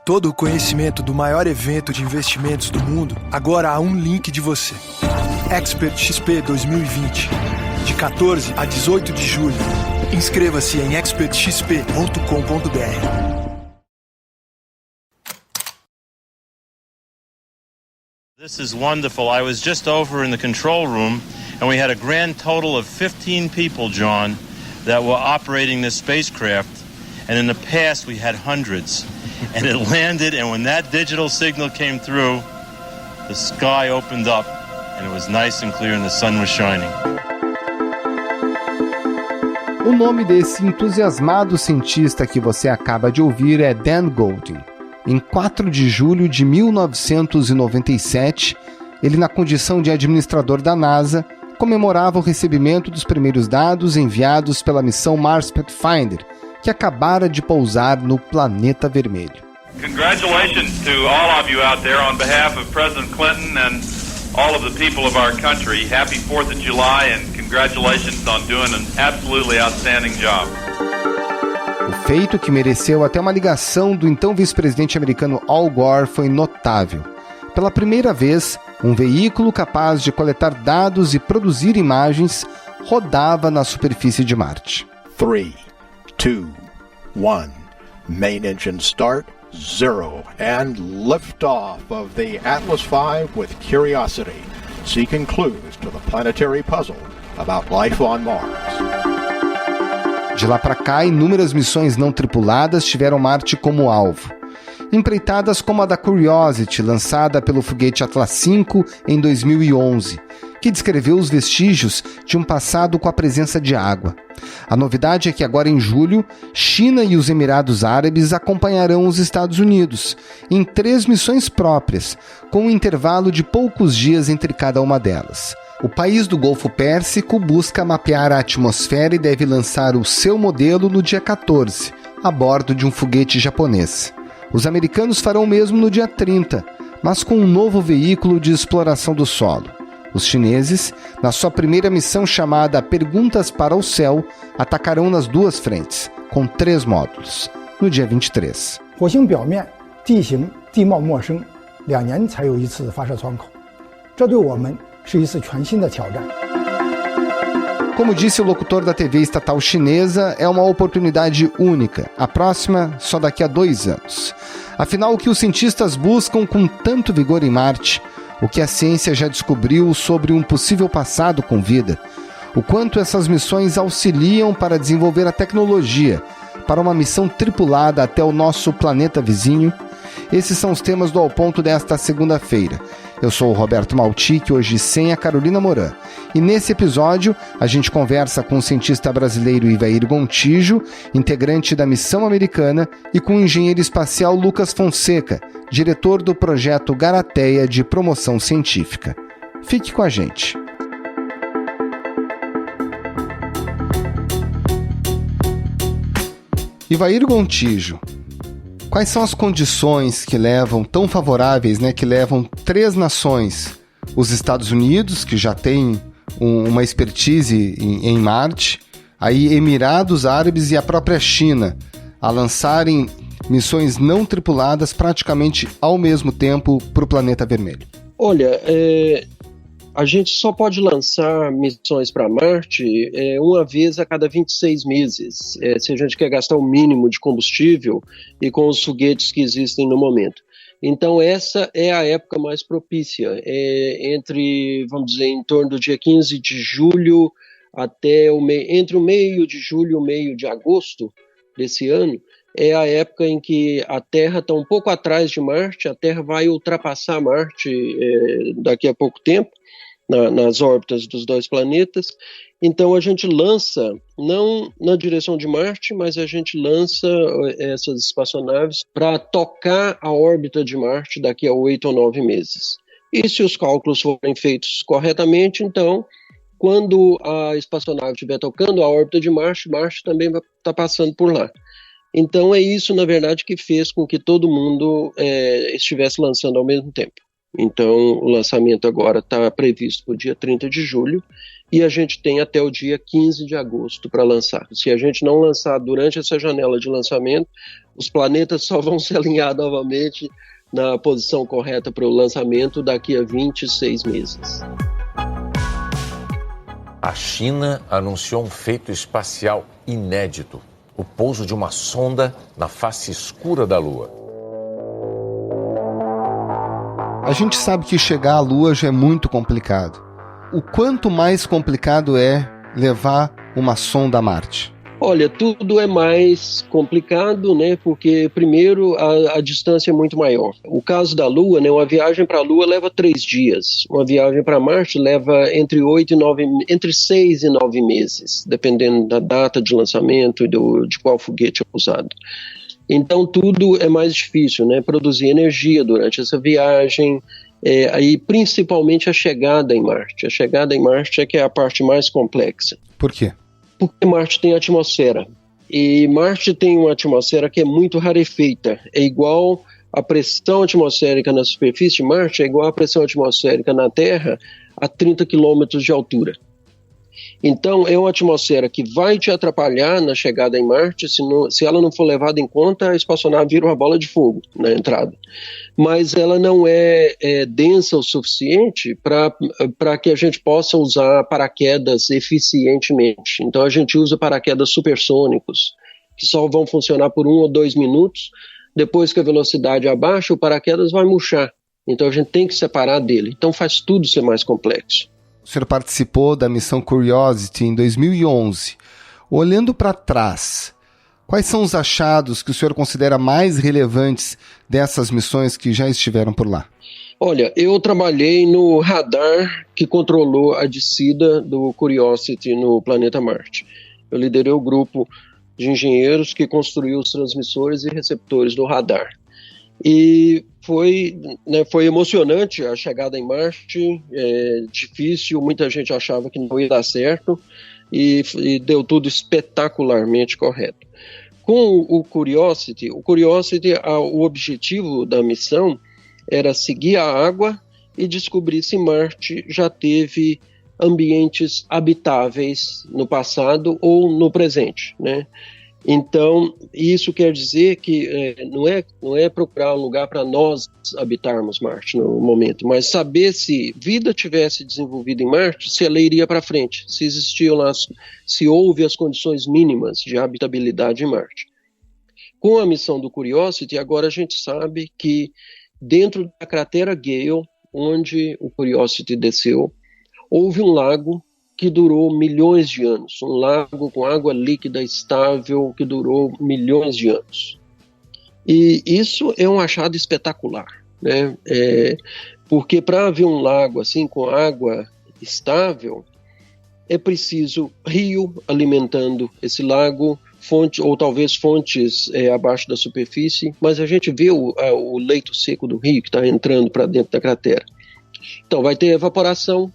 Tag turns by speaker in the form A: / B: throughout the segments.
A: todo o conhecimento do maior evento de investimentos do mundo, agora há um link de você. Expert XP 2020, de 14 a 18 de julho. Inscreva-se em expertxp.com.br.
B: This is wonderful. I was just over in the control room, and we had a grand total of 15 people, John, that were operating this spacecraft. And in the past, we had hundreds. And it landed, and when that digital signal came through, the sky opened up, and it was nice and clear, and the sun was shining.
C: O nome desse entusiasmado cientista que você acaba de ouvir é Dan Goldin. Em 4 de julho de 1997, ele, na condição de administrador da NASA, comemorava o recebimento dos primeiros dados enviados pela missão Mars Pathfinder, que acabara de pousar no planeta vermelho.
D: Congratulations to all of you out there on behalf of President Clinton and all of the people of our country. Happy 4th of July and congratulations on doing an absolutely outstanding job.
C: O feito, que mereceu até uma ligação do então vice-presidente americano Al Gore, foi notável. Pela primeira vez, um veículo capaz de coletar dados e produzir imagens rodava na superfície de Marte.
E: 3, 2, 1, main engine start, 0, and liftoff of the Atlas V with Curiosity, seeking clues to the planetary puzzle about life on Mars.
C: De lá para cá, inúmeras missões não tripuladas tiveram Marte como alvo. Empreitadas como a da Curiosity, lançada pelo foguete Atlas V em 2011, que descreveu os vestígios de um passado com a presença de água. A novidade é que agora em julho, China e os Emirados Árabes acompanharão os Estados Unidos em 3 missões próprias, com um intervalo de poucos dias entre cada uma delas. O país do Golfo Pérsico busca mapear a atmosfera e deve lançar o seu modelo no dia 14, a bordo de um foguete japonês. Os americanos farão o mesmo no dia 30, mas com um novo veículo de exploração do solo. Os chineses, na sua primeira missão chamada Perguntas para o Céu, atacarão nas 2 frentes, com 3 módulos, no dia 23.
F: 火星表面地形地貌陌生，2年才有一次发射窗口，这对我们是一次全新的挑战。
C: Como disse o locutor da TV estatal chinesa, é uma oportunidade única. A próxima, só daqui a 2 anos. Afinal, o que os cientistas buscam com tanto vigor em Marte, o que a ciência já descobriu sobre um possível passado com vida, o quanto essas missões auxiliam para desenvolver a tecnologia para uma missão tripulada até o nosso planeta vizinho, esses são os temas do Ao Ponto desta segunda-feira. Eu sou o Roberto Maltic, hoje sem a Carolina Moran. E nesse episódio, a gente conversa com o cientista brasileiro Ivair Gontijo, integrante da missão americana, e com o engenheiro espacial Lucas Fonseca, diretor do projeto Garateia de promoção científica. Fique com a gente. Ivair Gontijo, quais são as condições que levam, tão favoráveis, que levam 3 nações, os Estados Unidos, que já tem uma expertise em Marte, aí Emirados Árabes e a própria China, a lançarem missões não tripuladas praticamente ao mesmo tempo para o planeta vermelho?
G: Olha, a gente só pode lançar missões para Marte uma vez a cada 26 meses, se a gente quer gastar o mínimo de combustível e com os foguetes que existem no momento. Então essa é a época mais propícia, entre, vamos dizer, em torno do dia 15 de julho até entre o meio de julho e o meio de agosto desse ano, é a época em que a Terra está um pouco atrás de Marte, a Terra vai ultrapassar Marte daqui a pouco tempo, nas órbitas dos 2 planetas. Então a gente lança, não na direção de Marte, mas a gente lança essas espaçonaves para tocar a órbita de Marte daqui a 8 ou 9 meses. E se os cálculos forem feitos corretamente, então, quando a espaçonave estiver tocando a órbita de Marte, Marte também vai estar passando por lá. Então é isso, na verdade, que fez com que todo mundo estivesse lançando ao mesmo tempo. Então o lançamento agora está previsto para o dia 30 de julho e a gente tem até o dia 15 de agosto para lançar. Se a gente não lançar durante essa janela de lançamento, os planetas só vão se alinhar novamente na posição correta para o lançamento daqui a 26 meses.
H: A China anunciou um feito espacial inédito: o pouso de uma sonda na face escura da Lua.
C: A gente sabe que chegar à Lua já é muito complicado. O quanto mais complicado é levar uma sonda a Marte?
G: Olha, tudo é mais complicado, né? Porque, primeiro, a distância é muito maior. O caso da Lua, né? Uma viagem para a Lua leva 3 dias. Uma viagem para Marte leva entre 6 e 9 meses, dependendo da data de lançamento e de qual foguete é usado. Então, tudo é mais difícil, né? Produzir energia durante essa viagem, aí principalmente a chegada em Marte. A chegada em Marte é que é a parte mais complexa.
C: Por quê?
G: Porque Marte tem atmosfera. E Marte tem uma atmosfera que é muito rarefeita. É igual a pressão atmosférica na superfície de Marte, é igual a pressão atmosférica na Terra a 30 quilômetros de altura. Então, é uma atmosfera que vai te atrapalhar na chegada em Marte. Se ela não for levada em conta, a espaçonave vira uma bola de fogo na entrada. Mas ela não é densa o suficiente para que a gente possa usar paraquedas eficientemente. Então, a gente usa paraquedas supersônicos, que só vão funcionar por 1 ou 2 minutos. Depois que a velocidade abaixa, o paraquedas vai murchar. Então, a gente tem que separar dele. Então, faz tudo ser mais complexo.
C: O senhor participou da missão Curiosity em 2011. Olhando para trás, quais são os achados que o senhor considera mais relevantes dessas missões que já estiveram por lá?
G: Olha, eu trabalhei no radar que controlou a descida do Curiosity no planeta Marte. Eu liderei o grupo de engenheiros que construiu os transmissores e receptores do radar. E foi emocionante a chegada em Marte, difícil, muita gente achava que não ia dar certo e deu tudo espetacularmente correto. Com o Curiosity, o objetivo da missão era seguir a água e descobrir se Marte já teve ambientes habitáveis no passado ou no presente, né? Então, isso quer dizer que não é procurar um lugar para nós habitarmos Marte no momento, mas saber se vida tivesse desenvolvido em Marte, se ela iria para frente, se existiam lá, se houve as condições mínimas de habitabilidade em Marte. Com a missão do Curiosity, agora a gente sabe que dentro da cratera Gale, onde o Curiosity desceu, houve um lago que durou milhões de anos, um lago com água líquida estável que durou milhões de anos. E isso é um achado espetacular, né? Porque para haver um lago assim com água estável, é preciso rio alimentando esse lago, ou talvez fontes abaixo da superfície, mas a gente vê o leito seco do rio que está entrando para dentro da cratera. Então vai ter evaporação,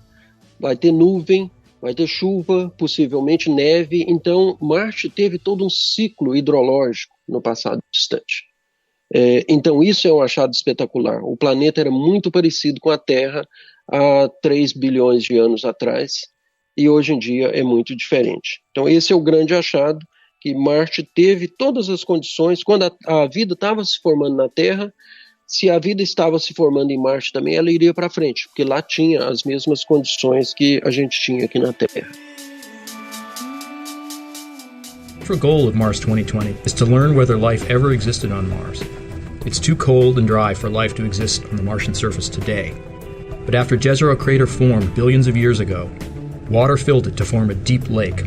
G: vai ter nuvem, vai ter chuva, possivelmente neve. Então, Marte teve todo um ciclo hidrológico no passado distante. Então, isso é um achado espetacular. O planeta era muito parecido com a Terra há 3 bilhões de anos atrás, e hoje em dia é muito diferente. Então, esse é o grande achado, que Marte teve todas as condições. Quando a vida estava se formando na Terra, se a vida estava se formando em Marte também, ela iria para frente, porque lá tinha as mesmas condições que a gente tinha aqui na Terra.
I: The goal of Mars 2020 is to learn whether life ever existed on Mars. It's too cold and dry for life to exist on the Martian surface today. But after Jezero Crater formed billions of years ago, water filled it to form a deep lake.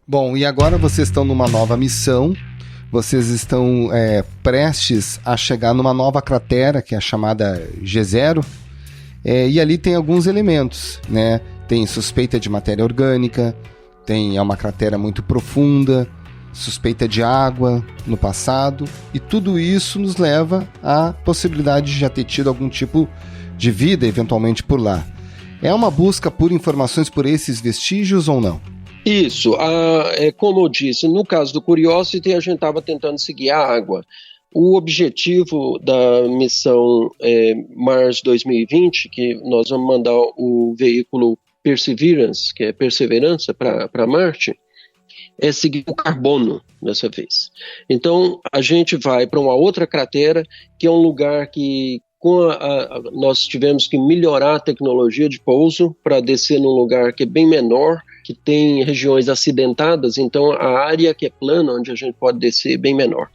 C: Bom, e agora vocês estão numa nova missão. Vocês estão prestes a chegar numa nova cratera, que é a chamada Jezero, e ali tem alguns elementos, né? Tem suspeita de matéria orgânica, é uma cratera muito profunda, suspeita de água no passado, e tudo isso nos leva à possibilidade de já ter tido algum tipo de vida, eventualmente, por lá. É uma busca por informações por esses vestígios ou não?
G: Isso, como eu disse, no caso do Curiosity, a gente estava tentando seguir a água. O objetivo da missão Mars 2020, que nós vamos mandar o veículo Perseverance, que é Perseverança, para Marte, é seguir o carbono dessa vez. Então, a gente vai para uma outra cratera, que é um lugar que nós tivemos que melhorar a tecnologia de pouso para descer num lugar que é bem menor, que tem regiões acidentadas, então a área que é plana, onde a gente pode descer, é bem menor.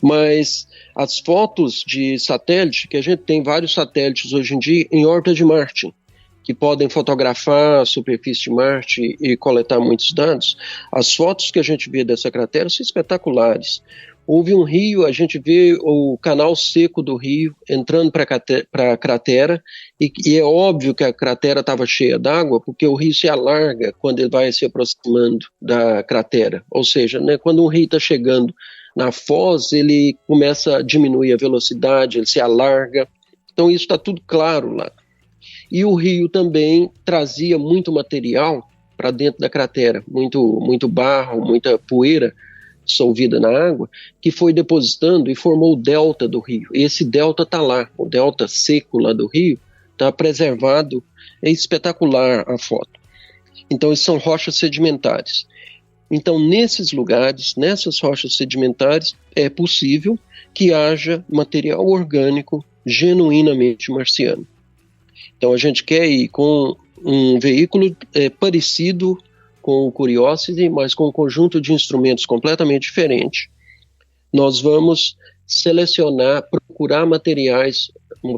G: Mas as fotos de satélite, que a gente tem vários satélites hoje em dia em órbita de Marte, que podem fotografar a superfície de Marte e coletar muitos dados, as fotos que a gente vê dessa cratera são espetaculares. Houve um rio, a gente vê o canal seco do rio entrando para a cratera, e é óbvio que a cratera estava cheia d'água, porque o rio se alarga quando ele vai se aproximando da cratera. Ou seja, né, quando um rio está chegando na foz, ele começa a diminuir a velocidade, ele se alarga. Então isso está tudo claro lá. E o rio também trazia muito material para dentro da cratera, muito barro, muita poeira dissolvida na água, que foi depositando e formou o delta do rio. E esse delta está lá, o delta seco lá do rio, está preservado, é espetacular a foto. Então, isso são rochas sedimentares. Então, nesses lugares, nessas rochas sedimentares, é possível que haja material orgânico genuinamente marciano. Então, a gente quer ir com um veículo parecido com o Curiosity, mas com um conjunto de instrumentos completamente diferente. Nós vamos selecionar,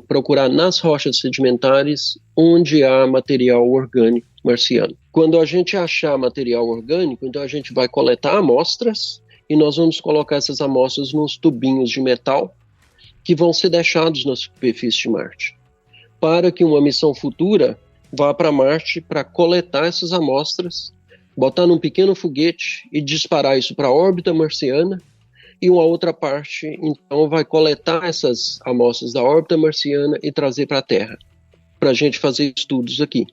G: procurar nas rochas sedimentares onde há material orgânico marciano. Quando a gente achar material orgânico, então a gente vai coletar amostras e nós vamos colocar essas amostras nos tubinhos de metal que vão ser deixados na superfície de Marte, para que uma missão futura vá para Marte para coletar essas amostras, botar num pequeno foguete e disparar isso para a órbita marciana, e uma outra parte, então, vai coletar essas amostras da órbita marciana e trazer para a Terra, para a gente fazer estudos aqui.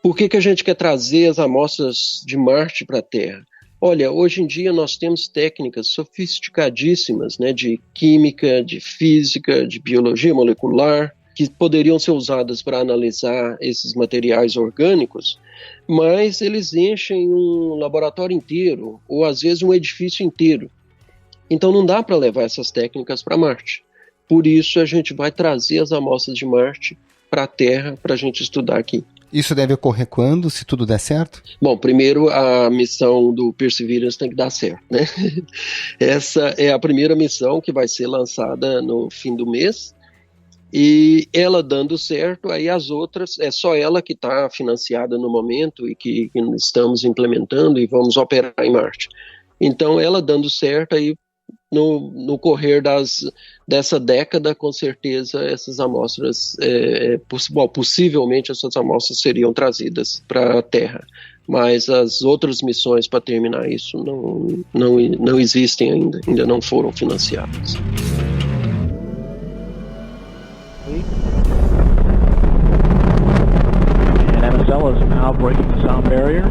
G: Por que a gente quer trazer as amostras de Marte para a Terra? Olha, hoje em dia nós temos técnicas sofisticadíssimas, né, de química, de física, de biologia molecular, que poderiam ser usadas para analisar esses materiais orgânicos, mas eles enchem um laboratório inteiro, ou às vezes um edifício inteiro. Então não dá para levar essas técnicas para Marte. Por isso a gente vai trazer as amostras de Marte para a Terra para a gente estudar aqui.
C: Isso deve ocorrer quando, se tudo der certo?
G: Bom, primeiro a missão do Perseverance tem que dar certo, né? Essa é a primeira missão que vai ser lançada no fim do mês. E ela dando certo, aí as outras, é só ela que está financiada no momento e que estamos implementando e vamos operar em Marte. Então, ela dando certo, aí no correr dessa década, com certeza, essas amostras, possivelmente essas amostras seriam trazidas para a Terra. Mas as outras missões para terminar isso não existem ainda não foram financiadas.
J: And MSL is now breaking the sound barrier.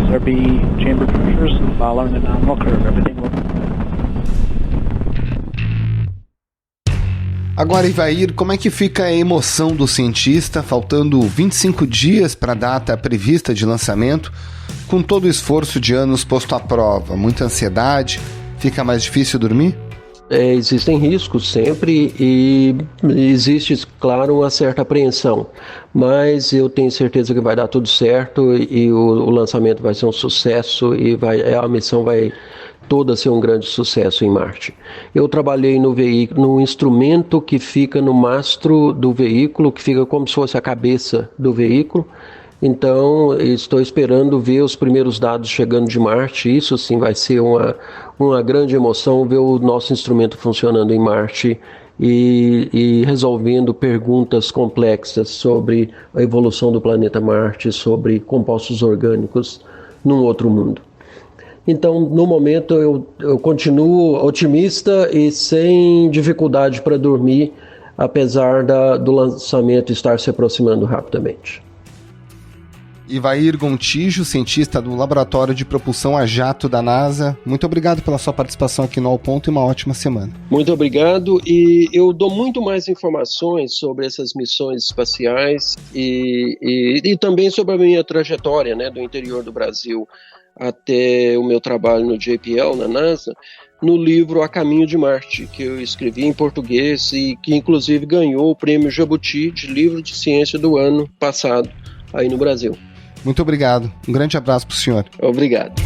J: SRB chamber pressures following the nominal curve. Everything will...
C: Agora, Ivair, como é que fica a emoção do cientista, faltando 25 dias para a data prevista de lançamento, com todo o esforço de anos posto à prova? Muita ansiedade? Fica mais difícil dormir?
G: Existem riscos sempre e existe, claro, uma certa apreensão, mas eu tenho certeza que vai dar tudo certo e o lançamento vai ser um sucesso e a missão vai toda ser um grande sucesso em Marte. Eu trabalhei no instrumento que fica no mastro do veículo, que fica como se fosse a cabeça do veículo. Então, estou esperando ver os primeiros dados chegando de Marte. Isso sim vai ser uma grande emoção, ver o nosso instrumento funcionando em Marte e resolvendo perguntas complexas sobre a evolução do planeta Marte, sobre compostos orgânicos num outro mundo. Então, no momento, eu continuo otimista e sem dificuldade para dormir, apesar do lançamento estar se aproximando rapidamente.
C: Ivair Gontijo, cientista do Laboratório de Propulsão a Jato da NASA, muito obrigado pela sua participação aqui no Ao Ponto e uma ótima semana.
G: Muito obrigado, e eu dou muito mais informações sobre essas missões espaciais e também sobre a minha trajetória, né, do interior do Brasil até o meu trabalho no JPL, na NASA, no livro A Caminho de Marte, que eu escrevi em português e que inclusive ganhou o prêmio Jabuti de livro de ciência do ano passado aí no Brasil.
C: Muito obrigado. Um grande abraço para o senhor.
G: Obrigado.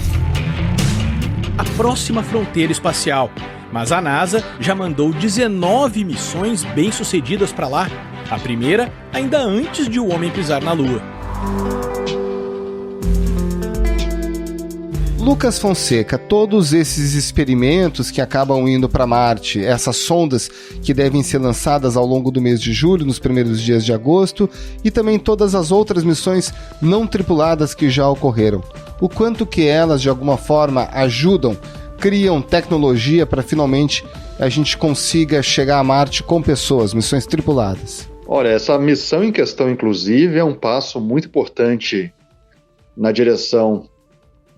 K: A próxima fronteira espacial, mas a NASA já mandou 19 missões bem-sucedidas para lá. A primeira ainda antes de o homem pisar na Lua.
C: Lucas Fonseca, todos esses experimentos que acabam indo para Marte, essas sondas que devem ser lançadas ao longo do mês de julho, nos primeiros dias de agosto, e também todas as outras missões não tripuladas que já ocorreram. O quanto que elas, de alguma forma, ajudam, criam tecnologia para finalmente a gente consiga chegar a Marte com pessoas, missões tripuladas?
L: Olha, essa missão em questão, inclusive, é um passo muito importante na direção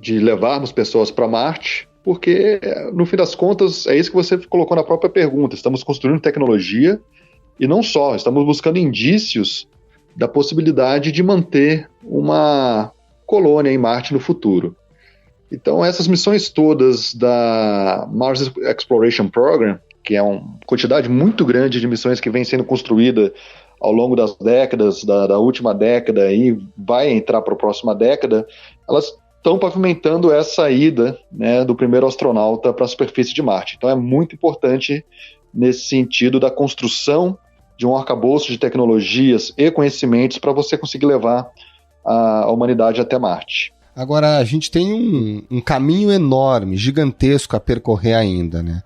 L: de levarmos pessoas para Marte, porque, no fim das contas, é isso que você colocou na própria pergunta. Estamos construindo tecnologia e não só, estamos buscando indícios da possibilidade de manter uma colônia em Marte no futuro. Então, essas missões todas da Mars Exploration Program, que é uma quantidade muito grande de missões que vem sendo construída ao longo das décadas, da última década e vai entrar para a próxima década, elas estão pavimentando essa ida, né, do primeiro astronauta para a superfície de Marte. Então é muito importante nesse sentido da construção de um arcabouço de tecnologias e conhecimentos para você conseguir levar a humanidade até Marte.
C: Agora, a gente tem um caminho enorme, gigantesco a percorrer ainda, né?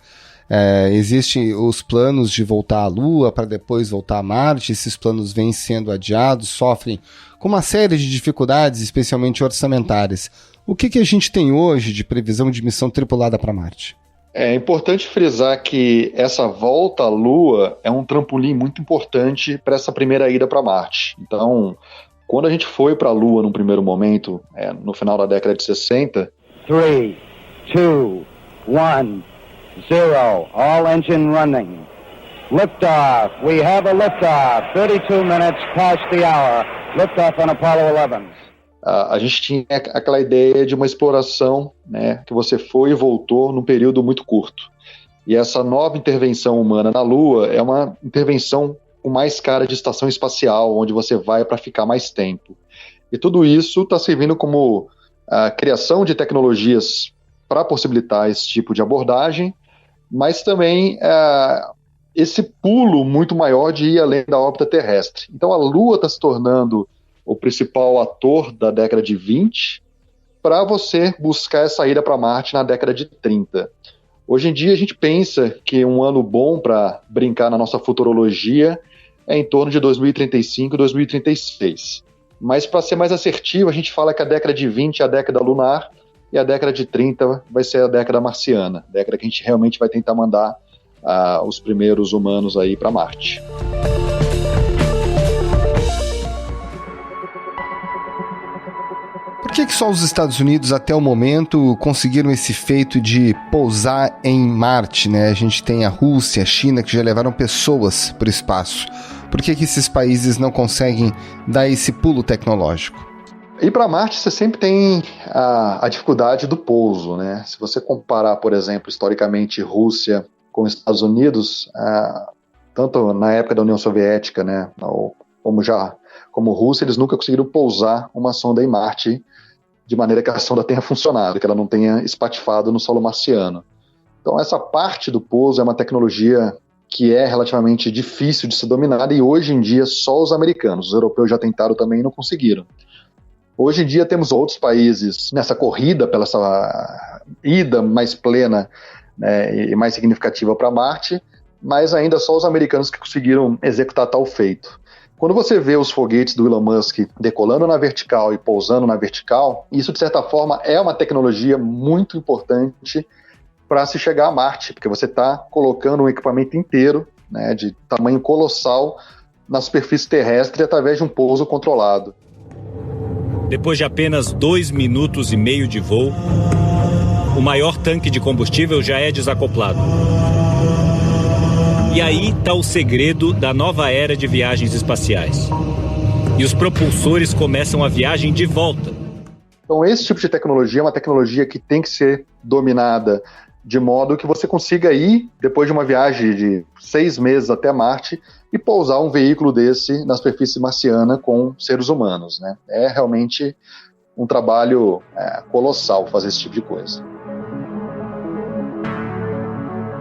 C: Existem os planos de voltar à Lua para depois voltar a Marte. Esses planos vêm sendo adiados, sofrem com uma série de dificuldades, especialmente orçamentárias. O que a gente tem hoje de previsão de missão tripulada para Marte?
L: É importante frisar que essa volta à Lua é um trampolim muito importante para essa primeira ida para Marte. Então, quando a gente foi para a Lua num primeiro momento, no final da década de 60...
M: 3, 2, 1, 0, all engine running. Liftoff, we have a liftoff, 32 minutes past the hour. Liftoff on Apollo 11.
L: A gente tinha aquela ideia de uma exploração, né, que você foi e voltou num período muito curto. E essa nova intervenção humana na Lua é uma intervenção com mais cara de estação espacial, onde você vai para ficar mais tempo. E tudo isso está servindo como a criação de tecnologias para possibilitar esse tipo de abordagem, mas também esse pulo muito maior de ir além da órbita terrestre. Então a Lua está se tornando o principal ator da década de 20 para você buscar essa ida para Marte na década de 30. Hoje em dia a gente pensa que um ano bom para brincar na nossa futurologia é em torno de 2035 e 2036. Mas para ser mais assertivo, a gente fala que a década de 20 é a década lunar e a década de 30 vai ser a década marciana, a década que a gente realmente vai tentar mandar os primeiros humanos aí para Marte.
C: Por que só os Estados Unidos, até o momento, conseguiram esse feito de pousar em Marte, né? A gente tem a Rússia, a China, que já levaram pessoas para o espaço. Por que esses países não conseguem dar esse pulo tecnológico?
L: Ir para Marte, você sempre tem a dificuldade do pouso, né? Se você comparar, por exemplo, historicamente, Rússia com os Estados Unidos, tanto na época da União Soviética, né, como Rússia, eles nunca conseguiram pousar uma sonda em Marte de maneira que a sonda tenha funcionado, que ela não tenha espatifado no solo marciano. Então essa parte do pouso é uma tecnologia que é relativamente difícil de ser dominada e hoje em dia só os americanos, os europeus já tentaram também e não conseguiram. Hoje em dia temos outros países nessa corrida pela essa ida mais plena, né, e mais significativa para Marte, mas ainda só os americanos que conseguiram executar tal feito. Quando você vê os foguetes do Elon Musk decolando na vertical e pousando na vertical, isso de certa forma é uma tecnologia muito importante para se chegar a Marte, porque você está colocando um equipamento inteiro, né, de tamanho colossal na superfície terrestre através de um pouso controlado.
N: Depois de apenas 2 minutos e meio de voo, o maior tanque de combustível já é desacoplado. E aí está o segredo da nova era de viagens espaciais. E os propulsores começam a viagem de volta.
L: Então esse tipo de tecnologia é uma tecnologia que tem que ser dominada de modo que você consiga ir, depois de uma viagem de 6 meses até Marte, e pousar um veículo desse na superfície marciana com seres humanos, né? É realmente um trabalho colossal fazer esse tipo de coisa.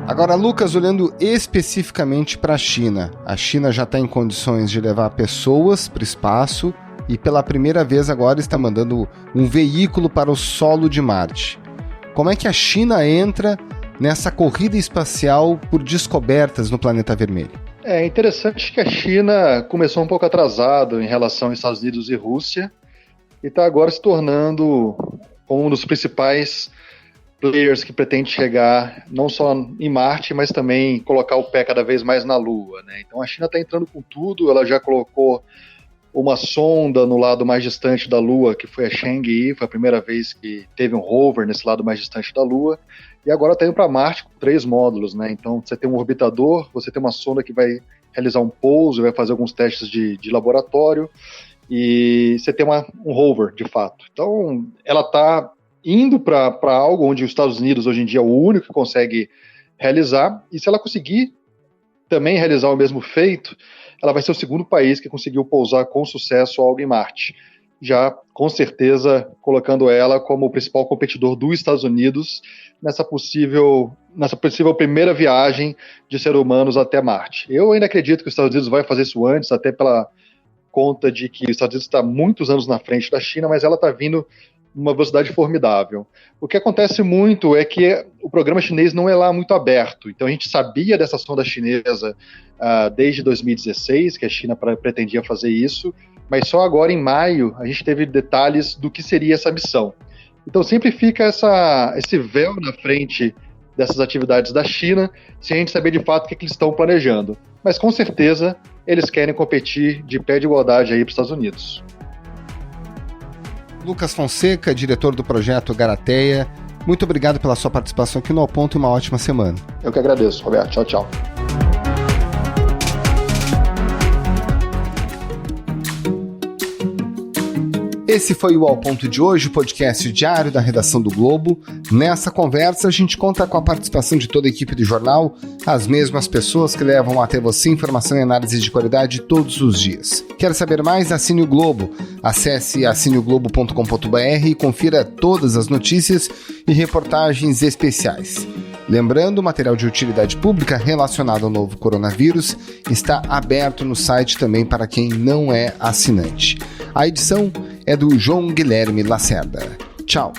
C: Agora, Lucas, olhando especificamente para a China já está em condições de levar pessoas para o espaço e pela primeira vez agora está mandando um veículo para o solo de Marte. Como é que a China entra nessa corrida espacial por descobertas no planeta vermelho?
L: É interessante que a China começou um pouco atrasado em relação aos Estados Unidos e Rússia e está agora se tornando um dos principais players que pretende chegar não só em Marte, mas também colocar o pé cada vez mais na Lua, né? Então a China está entrando com tudo, ela já colocou uma sonda no lado mais distante da Lua, que foi a Chang'e, foi a primeira vez que teve um rover nesse lado mais distante da Lua, e agora está indo para Marte com 3 módulos, né? Então você tem um orbitador, você tem uma sonda que vai realizar um pouso, vai fazer alguns testes de laboratório, e você tem um rover, de fato. Então ela está indo para algo onde os Estados Unidos hoje em dia é o único que consegue realizar, e se ela conseguir também realizar o mesmo feito, ela vai ser o segundo país que conseguiu pousar com sucesso algo em Marte, já com certeza colocando ela como o principal competidor dos Estados Unidos nessa possível primeira viagem de seres humanos até Marte. Eu ainda acredito que os Estados Unidos vai fazer isso antes, até pela conta de que os Estados Unidos está muitos anos na frente da China, mas ela está vindo uma velocidade formidável. O que acontece muito é que o programa chinês não é lá muito aberto, então a gente sabia dessa sonda chinesa desde 2016, que a China pretendia fazer isso, mas só agora em maio a gente teve detalhes do que seria essa missão. Então sempre fica esse véu na frente dessas atividades da China, sem a gente saber de fato o que eles estão planejando. Mas com certeza eles querem competir de pé de igualdade aí para os Estados Unidos.
C: Lucas Fonseca, diretor do projeto Garateia, muito obrigado pela sua participação aqui no Ao Ponto e uma ótima semana.
L: Eu que agradeço, Roberto. Tchau, tchau.
C: Esse foi o Ao Ponto de hoje, o podcast diário da redação do Globo. Nessa conversa, a gente conta com a participação de toda a equipe do jornal, as mesmas pessoas que levam até você informação e análise de qualidade todos os dias. Quer saber mais? Assine o Globo. Acesse assineoglobo.com.br e confira todas as notícias e reportagens especiais. Lembrando, o material de utilidade pública relacionado ao novo coronavírus está aberto no site também para quem não é assinante. A edição é do João Guilherme Lacerda. Tchau!